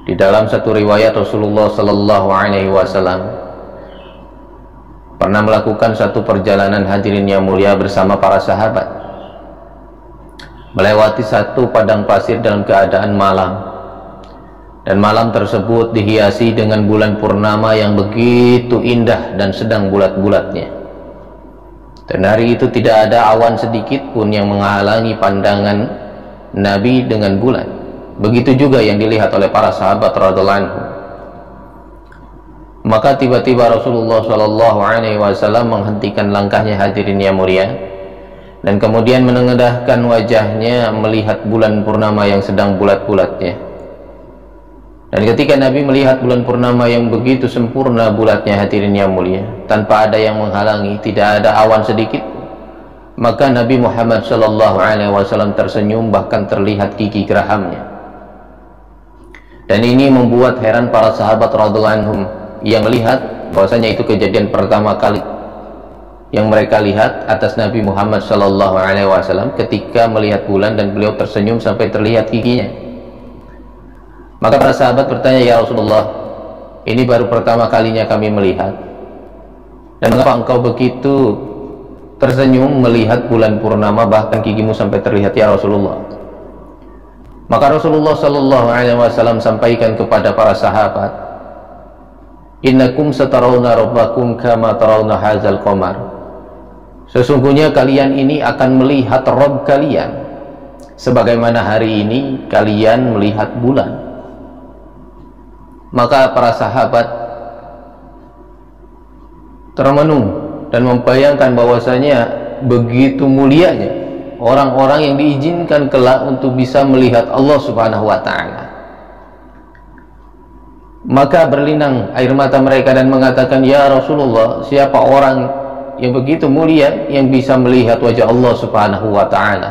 Di dalam satu riwayat Rasulullah Sallallahu Alaihi Wasallam pernah melakukan satu perjalanan, hadirin yang mulia, bersama para sahabat, melewati satu padang pasir dalam keadaan malam, dan malam tersebut dihiasi dengan bulan purnama yang begitu indah dan sedang bulat-bulatnya, dan hari itu tidak ada awan sedikit pun yang menghalangi pandangan Nabi dengan bulan. Begitu juga yang dilihat oleh para sahabat radhiyallahu anhum. Maka tiba-tiba Rasulullah Shallallahu Alaihi Wasallam menghentikan langkahnya, hadirin yang mulia, dan kemudian menengadahkan wajahnya melihat bulan purnama yang sedang bulat-bulatnya. Dan ketika Nabi melihat bulan purnama yang begitu sempurna bulatnya, hadirin yang mulia, tanpa ada yang menghalangi, tidak ada awan sedikit, maka Nabi Muhammad Shallallahu Alaihi Wasallam tersenyum, bahkan terlihat gigi gerahamnya. Dan ini membuat heran para sahabat radhiyallahu anhum yang melihat bahwasanya itu kejadian pertama kali yang mereka lihat atas Nabi Muhammad Shallallahu Alaihi Wasallam ketika melihat bulan, dan beliau tersenyum sampai terlihat giginya. Maka para sahabat bertanya, "Ya Rasulullah, ini baru pertama kalinya kami melihat, dan mengapa engkau begitu tersenyum melihat bulan purnama, bahkan gigimu sampai terlihat, ya Rasulullah?" Maka Rasulullah Sallallahu Alaihi Wasallam sampaikan kepada para sahabat, "Innakum satarawna rabbakum kama tarawna hadzal qamar." Sesungguhnya kalian ini akan melihat Rabb kalian sebagaimana hari ini kalian melihat bulan. Maka para sahabat termenung dan membayangkan bahwasanya begitu mulianya orang-orang yang diizinkan kelak untuk bisa melihat Allah Subhanahu wa Ta'ala. Maka berlinang air mata mereka dan mengatakan, "Ya Rasulullah, siapa orang yang begitu mulia yang bisa melihat wajah Allah Subhanahu wa Ta'ala?"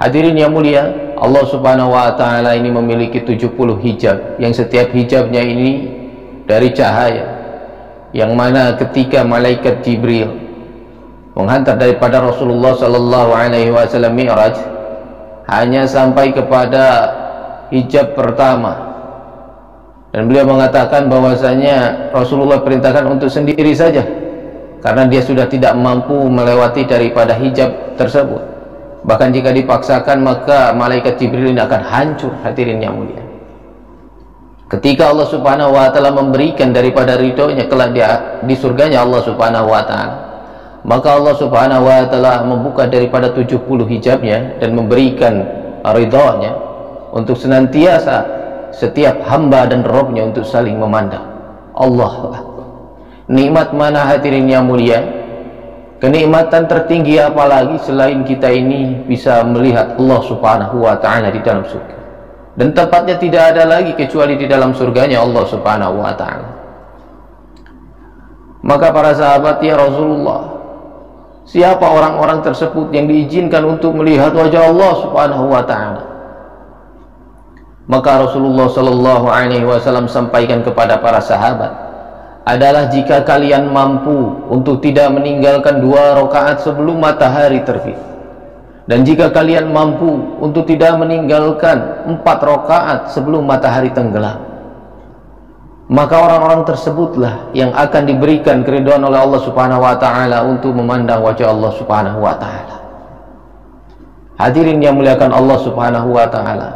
Hadirin yang mulia, Allah Subhanahu wa Ta'ala ini memiliki 70 hijab, yang setiap hijabnya ini dari cahaya, yang mana ketika malaikat Jibril menghantar daripada Rasulullah Sallallahu Alaihi Wasallam Mi'raj, hanya sampai kepada hijab pertama, dan beliau mengatakan bahwasanya Rasulullah perintahkan untuk sendiri saja, karena dia sudah tidak mampu melewati daripada hijab tersebut. Bahkan jika dipaksakan, maka malaikat Jibril ini akan hancur, hadirin yang mulia. Ketika Allah Subhanahu wa Ta'ala memberikan daripada ridhonya kelak di surganya Allah Subhanahu wa Ta'ala, maka Allah Subhanahu wa Ta'ala membuka daripada 70 hijabnya dan memberikan ridhonya untuk senantiasa setiap hamba dan Robnya untuk saling memandang. Allah, nikmat mana hadirin yang mulia, kenikmatan tertinggi apalagi selain kita ini bisa melihat Allah Subhanahu wa Ta'ala di dalam surga, dan tempatnya tidak ada lagi kecuali di dalam surganya Allah Subhanahu wa Ta'ala. Maka para sahabat, "Ya Rasulullah, siapa orang-orang tersebut yang diizinkan untuk melihat wajah Allah Subhanahu wa Ta'ala?" Maka Rasulullah Sallallahu Alaihi Wasallam sampaikan kepada para sahabat, "Adalah jika kalian mampu untuk tidak meninggalkan 2 rakaat sebelum matahari terbit, dan jika kalian mampu untuk tidak meninggalkan 4 rakaat sebelum matahari tenggelam, maka orang-orang tersebutlah yang akan diberikan keridhaan oleh Allah Subhanahu wa Ta'ala untuk memandang wajah Allah Subhanahu wa Ta'ala." Hadirin yang muliakan Allah Subhanahu wa Ta'ala,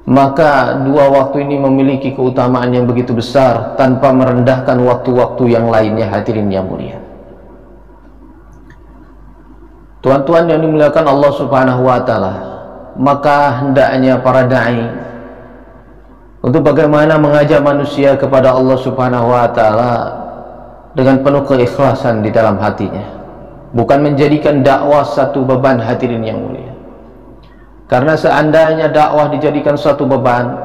maka 2 waktu ini memiliki keutamaan yang begitu besar tanpa merendahkan waktu-waktu yang lainnya, hadirin yang mulia. Tuan-tuan yang dimuliakan Allah Subhanahu wa Ta'ala, maka hendaknya para da'i untuk bagaimana mengajak manusia kepada Allah Subhanahu wa Ta'ala dengan penuh keikhlasan di dalam hatinya, bukan menjadikan dakwah satu beban, hadirin yang mulia. Karena seandainya dakwah dijadikan satu beban,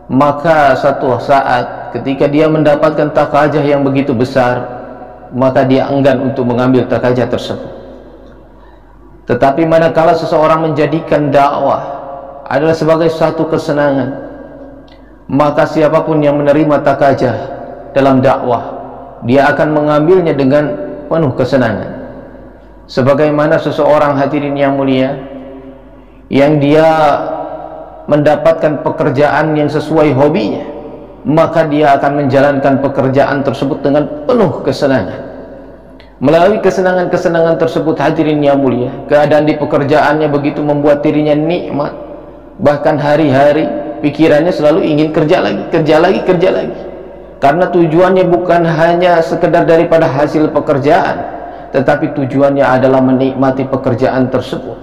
maka satu saat ketika dia mendapatkan takajah yang begitu besar, maka dia enggan untuk mengambil takajah tersebut. Tetapi manakala seseorang menjadikan dakwah adalah sebagai satu kesenangan, maka siapapun yang menerima takajah dalam dakwah, dia akan mengambilnya dengan penuh kesenangan. Sebagaimana seseorang, hadirin yang mulia, yang dia mendapatkan pekerjaan yang sesuai hobinya, maka dia akan menjalankan pekerjaan tersebut dengan penuh kesenangan. Melalui kesenangan-kesenangan tersebut, hadirin yang mulia, keadaan di pekerjaannya begitu membuat dirinya nikmat. Bahkan hari-hari pikirannya selalu ingin kerja lagi, kerja lagi, kerja lagi. Karena tujuannya bukan hanya sekedar daripada hasil pekerjaan, tetapi tujuannya adalah menikmati pekerjaan tersebut,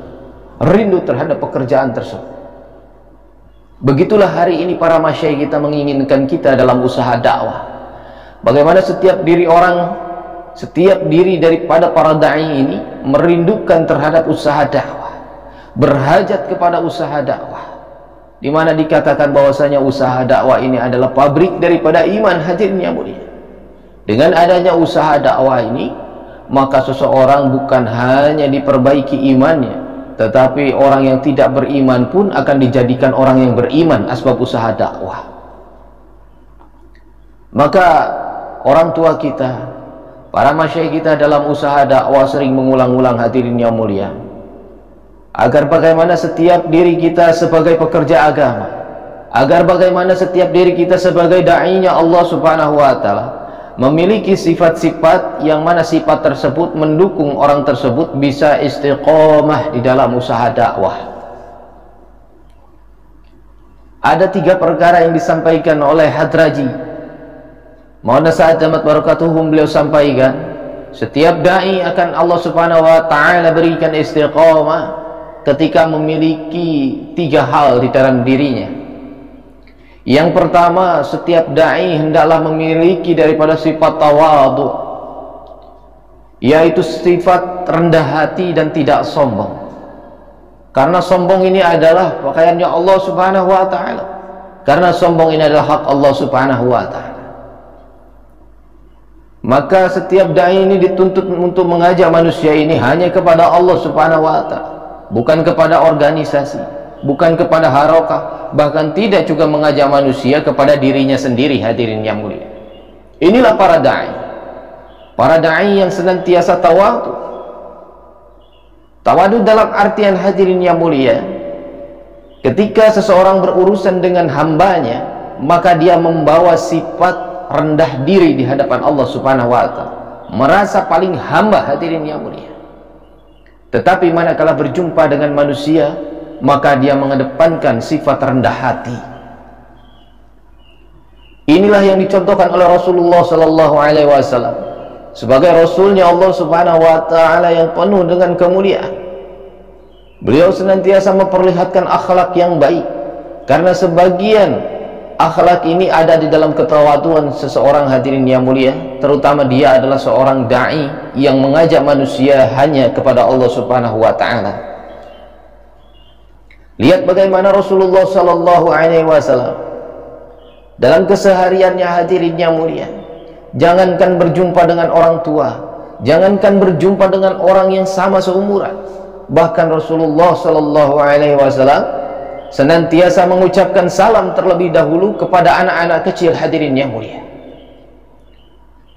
rindu terhadap pekerjaan tersebut. Begitulah hari ini para masyayikh kita menginginkan kita dalam usaha dakwah. Bagaimana setiap diri daripada para da'i ini merindukan terhadap usaha dakwah, berhajat kepada usaha dakwah, di mana dikatakan bahwasanya usaha dakwah ini adalah pabrik daripada iman, hadirin yang mulia. Dengan adanya usaha dakwah ini, maka seseorang bukan hanya diperbaiki imannya, tetapi orang yang tidak beriman pun akan dijadikan orang yang beriman asbab usaha dakwah. Maka orang tua kita, para masyayikh kita dalam usaha dakwah sering mengulang-ulang, hadirin yang mulia, agar bagaimana setiap diri kita sebagai pekerja agama, agar bagaimana setiap diri kita sebagai da'inya Allah subhanahu wa ta'ala memiliki sifat-sifat yang mana sifat tersebut mendukung orang tersebut bisa istiqomah di dalam usaha dakwah. Ada 3 perkara yang disampaikan oleh Hadraji Maulana Sa'ad Damat Barakatuhum. Beliau sampaikan, setiap da'i akan Allah subhanahu wa ta'ala berikan istiqamah ketika memiliki 3 hal di dalam dirinya. Yang pertama, setiap da'i hendaklah memiliki daripada sifat tawadhu, yaitu sifat rendah hati dan tidak sombong. Karena sombong ini adalah pakaiannya Allah subhanahu wa ta'ala, karena sombong ini adalah hak Allah subhanahu wa ta'ala. Maka setiap da'i ini dituntut untuk mengajak manusia ini hanya kepada Allah subhanahu wa ta'ala, bukan kepada organisasi, bukan kepada harokah, bahkan tidak juga mengajak manusia kepada dirinya sendiri, hadirin yang mulia. Inilah para da'i yang senantiasa tawadu. Tawadu dalam artian, hadirin yang mulia, ketika seseorang berurusan dengan hambanya, maka dia membawa sifat rendah diri di hadapan Allah subhanahu wa ta'ala, merasa paling hamba, hadirin yang mulia. Tetapi manakala berjumpa dengan manusia, maka dia mengedepankan sifat rendah hati. Inilah yang dicontohkan oleh Rasulullah sallallahu alaihi wasallam sebagai rasulnya Allah subhanahu wa ta'ala yang penuh dengan kemuliaan. Beliau senantiasa memperlihatkan akhlak yang baik, karena sebagian akhlak ini ada di dalam ketawaduan seseorang, hadirin yang mulia, terutama dia adalah seorang da'i yang mengajak manusia hanya kepada Allah subhanahu wa ta'ala. Lihat bagaimana Rasulullah sallallahu alaihi wasallam dalam kesehariannya, hadirin yang mulia, jangankan berjumpa dengan orang tua, jangankan berjumpa dengan orang yang sama seumuran, bahkan Rasulullah sallallahu alaihi wasallam senantiasa mengucapkan salam terlebih dahulu kepada anak-anak kecil, hadirin yang mulia.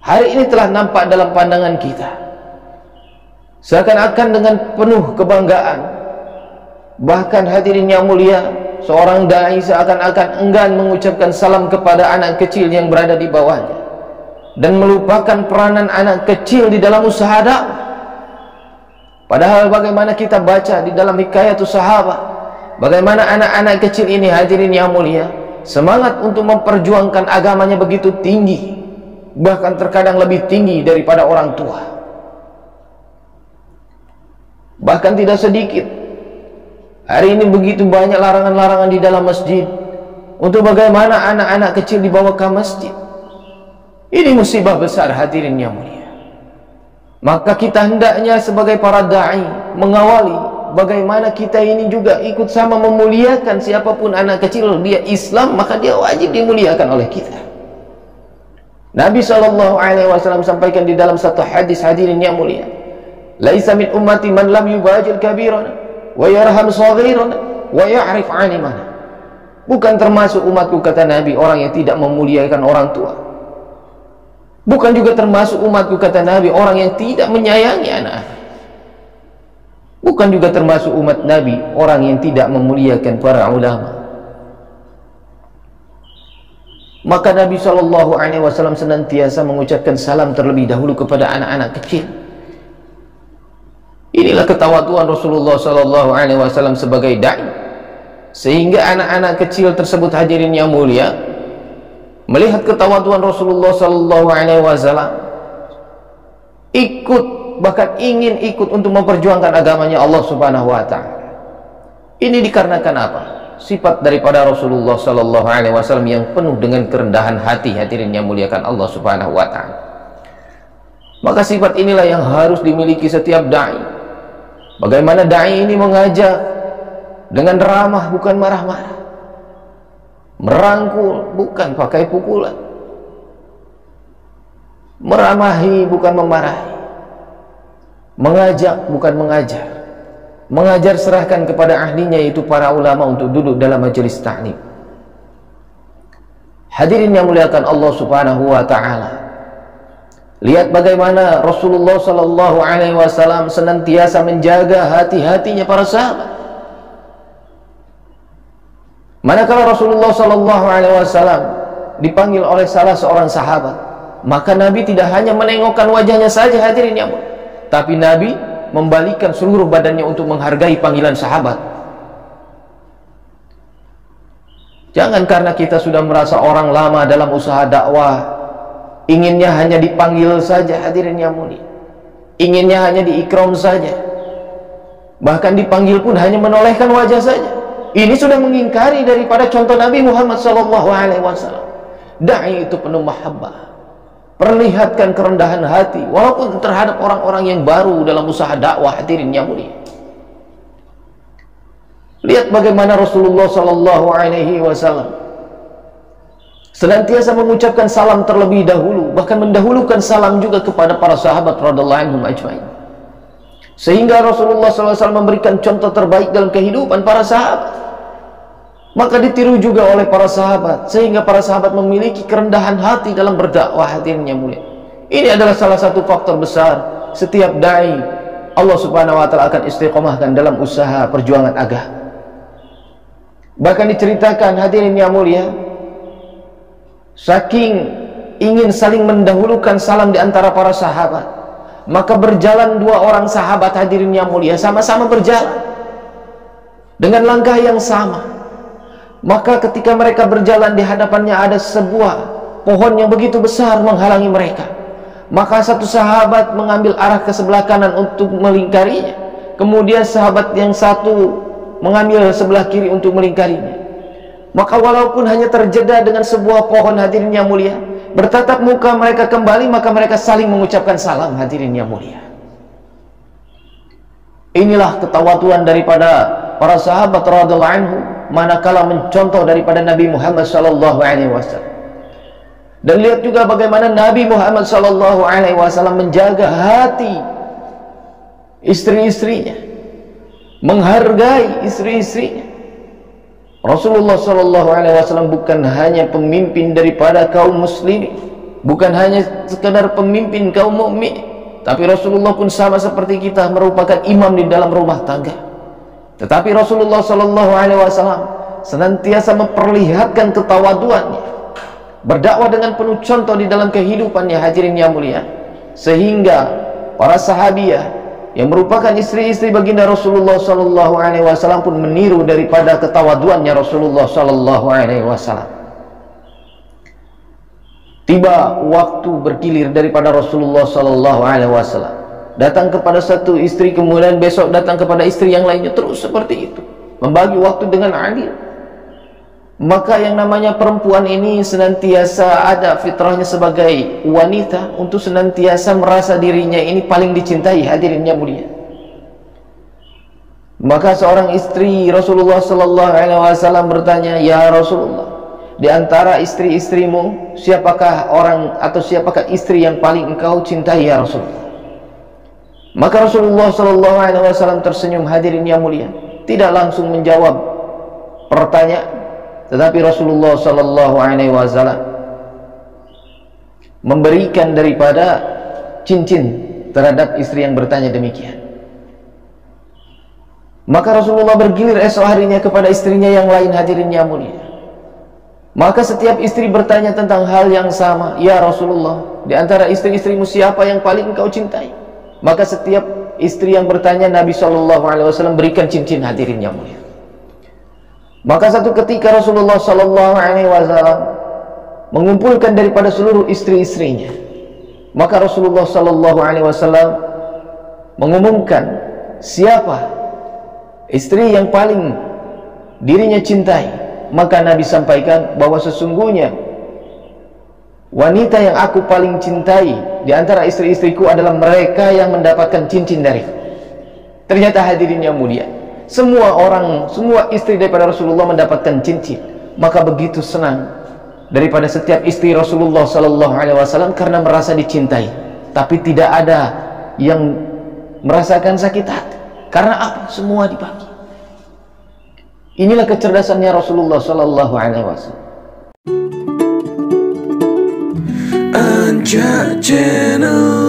Hari ini telah nampak dalam pandangan kita, seakan-akan dengan penuh kebanggaan, bahkan hadirin yang mulia, seorang da'i seakan-akan enggan mengucapkan salam kepada anak kecil yang berada di bawahnya, dan melupakan peranan anak kecil di dalam usaha dakwah. Padahal bagaimana kita baca di dalam hikayatus sahabat, bagaimana anak-anak kecil ini, hadirin yang mulia, semangat untuk memperjuangkan agamanya begitu tinggi, bahkan terkadang lebih tinggi daripada orang tua. Bahkan tidak sedikit hari ini begitu banyak larangan-larangan di dalam masjid untuk bagaimana anak-anak kecil dibawa ke masjid. Ini musibah besar, hadirin yang mulia. Maka kita hendaknya sebagai para da'i mengawali bagaimana kita ini juga ikut sama memuliakan siapapun anak kecil, dia Islam maka dia wajib dimuliakan oleh kita. Nabi SAW sampaikan di dalam satu hadis, hadirin yang mulia, laisa min ummati man lam yubajil kabirana wa yarham saghirana wa ya'rif 'alimana. Bukan termasuk umatku, kata Nabi, orang yang tidak memuliakan orang tua. Bukan juga termasuk umatku, kata Nabi, orang yang tidak menyayangi anak-anak. Bukan juga termasuk umat Nabi orang yang tidak memuliakan para ulama. Maka Nabi SAW senantiasa mengucapkan salam terlebih dahulu kepada anak-anak kecil. Inilah ketawaduan Rasulullah SAW sebagai da'i, sehingga anak-anak kecil tersebut, hadirin yang mulia, melihat ketawaduan Rasulullah SAW, ikut, bahkan ingin ikut untuk memperjuangkan agamanya Allah Subhanahu wa Ta'ala. Ini dikarenakan apa? Sifat daripada Rasulullah SAW yang penuh dengan kerendahan hati, hadirin yang muliakan Allah Subhanahu wa Ta'ala. Maka sifat inilah yang harus dimiliki setiap da'i. Bagaimana da'i ini mengajak dengan ramah, bukan marah-marah, merangkul, bukan pakai pukulan, meramahi, bukan memarahi, mengajak, bukan mengajar. Mengajar serahkan kepada ahlinya, yaitu para ulama, untuk duduk dalam majelis ta'lim. Hadirin yang muliakan Allah Subhanahu wa Ta'ala, lihat bagaimana Rasulullah SAW senantiasa menjaga hati-hatinya para sahabat. Manakala Rasulullah SAW dipanggil oleh salah seorang sahabat, maka Nabi tidak hanya menengokkan wajahnya saja, hadirin yang mulia, tapi Nabi membalikkan seluruh badannya untuk menghargai panggilan sahabat. Jangan karena kita sudah merasa orang lama dalam usaha dakwah, inginnya hanya dipanggil saja, hadirin yang mulia, inginnya hanya diikram saja, bahkan dipanggil pun hanya menolehkan wajah saja. Ini sudah mengingkari daripada contoh Nabi Muhammad SAW. Da'i itu penuh mahabbah, perlihatkan kerendahan hati walaupun terhadap orang-orang yang baru dalam usaha dakwah, hadirin yang mulia. Lihat bagaimana Rasulullah SAW senantiasa mengucapkan salam terlebih dahulu, bahkan mendahulukan salam juga kepada para sahabat radhiyallahu anhum ajmain, sehingga Rasulullah SAW memberikan contoh terbaik dalam kehidupan para sahabat. Maka ditiru juga oleh para sahabat, sehingga para sahabat memiliki kerendahan hati dalam berdakwah, hadirin yang mulia. Ini adalah salah satu faktor besar setiap da'i Allah Subhanahu wa Ta'ala akan istiqomahkan dalam usaha perjuangan agama. Bahkan diceritakan, hadirin yang mulia, saking ingin saling mendahulukan salam di antara para sahabat, maka berjalan dua orang sahabat, hadirin yang mulia, sama-sama berjalan dengan langkah yang sama. Maka ketika mereka berjalan, di hadapannya ada sebuah pohon yang begitu besar menghalangi mereka. Maka satu sahabat mengambil arah ke sebelah kanan untuk melingkarinya, kemudian sahabat yang satu mengambil sebelah kiri untuk melingkarinya. Maka walaupun hanya terjeda dengan sebuah pohon, hadirin yang mulia, bertatap muka mereka kembali, maka mereka saling mengucapkan salam, hadirin yang mulia. Inilah ketawaduan daripada para sahabat radhiyallahu anhu manakala mencontoh daripada Nabi Muhammad SAW. Dan lihat juga bagaimana Nabi Muhammad SAW menjaga hati istri-istrinya, menghargai istri-istrinya. Rasulullah SAW bukan hanya pemimpin daripada kaum muslimin, bukan hanya sekadar pemimpin kaum mukmin, tapi Rasulullah pun sama seperti kita, merupakan imam di dalam rumah tangga. Tetapi Rasulullah SAW senantiasa memperlihatkan ketawaduannya, berdakwah dengan penuh contoh di dalam kehidupannya, hadirin yang mulia, sehingga para sahabiah yang merupakan istri-istri baginda Rasulullah SAW pun meniru daripada ketawaduannya Rasulullah SAW. Tiba waktu bergilir daripada Rasulullah SAW, datang kepada satu istri, kemudian besok datang kepada istri yang lainnya, terus seperti itu, membagi waktu dengan adil. Maka yang namanya perempuan ini senantiasa ada fitrahnya sebagai wanita untuk senantiasa merasa dirinya ini paling dicintai, hadirin yang mulia. Maka seorang istri Rasulullah SAW bertanya, "Ya Rasulullah, di antara istri-istrimu, siapakah orang atau siapakah istri yang paling engkau cintai ya Rasulullah?" Maka Rasulullah SAW tersenyum, hadirin yang mulia, tidak langsung menjawab pertanyaan, tetapi Rasulullah SAW memberikan daripada cincin terhadap istri yang bertanya demikian. Maka Rasulullah bergilir esok harinya kepada istrinya yang lain, hadirin yang mulia. Maka setiap istri bertanya tentang hal yang sama. Ya Rasulullah, di antara istri-istrimu siapa yang paling engkau cintai? Maka setiap istri yang bertanya, Nabi SAW berikan cincin, hadirin yang mulia. Maka satu ketika Rasulullah SAW mengumpulkan daripada seluruh istri-istrinya. Maka Rasulullah SAW mengumumkan siapa istri yang paling dirinya cintai. Maka Nabi sampaikan bahwa sesungguhnya wanita yang aku paling cintai di antara istri-istriku adalah mereka yang mendapatkan cincin dariku. Ternyata hadirin yang mulia, semua orang, semua istri daripada Rasulullah mendapatkan cincin. Maka begitu senang daripada setiap istri Rasulullah SAW karena merasa dicintai. Tapi tidak ada yang merasakan sakit hati. Karena apa? Semua dibagi. Inilah kecerdasannya Rasulullah SAW. Anja Channel.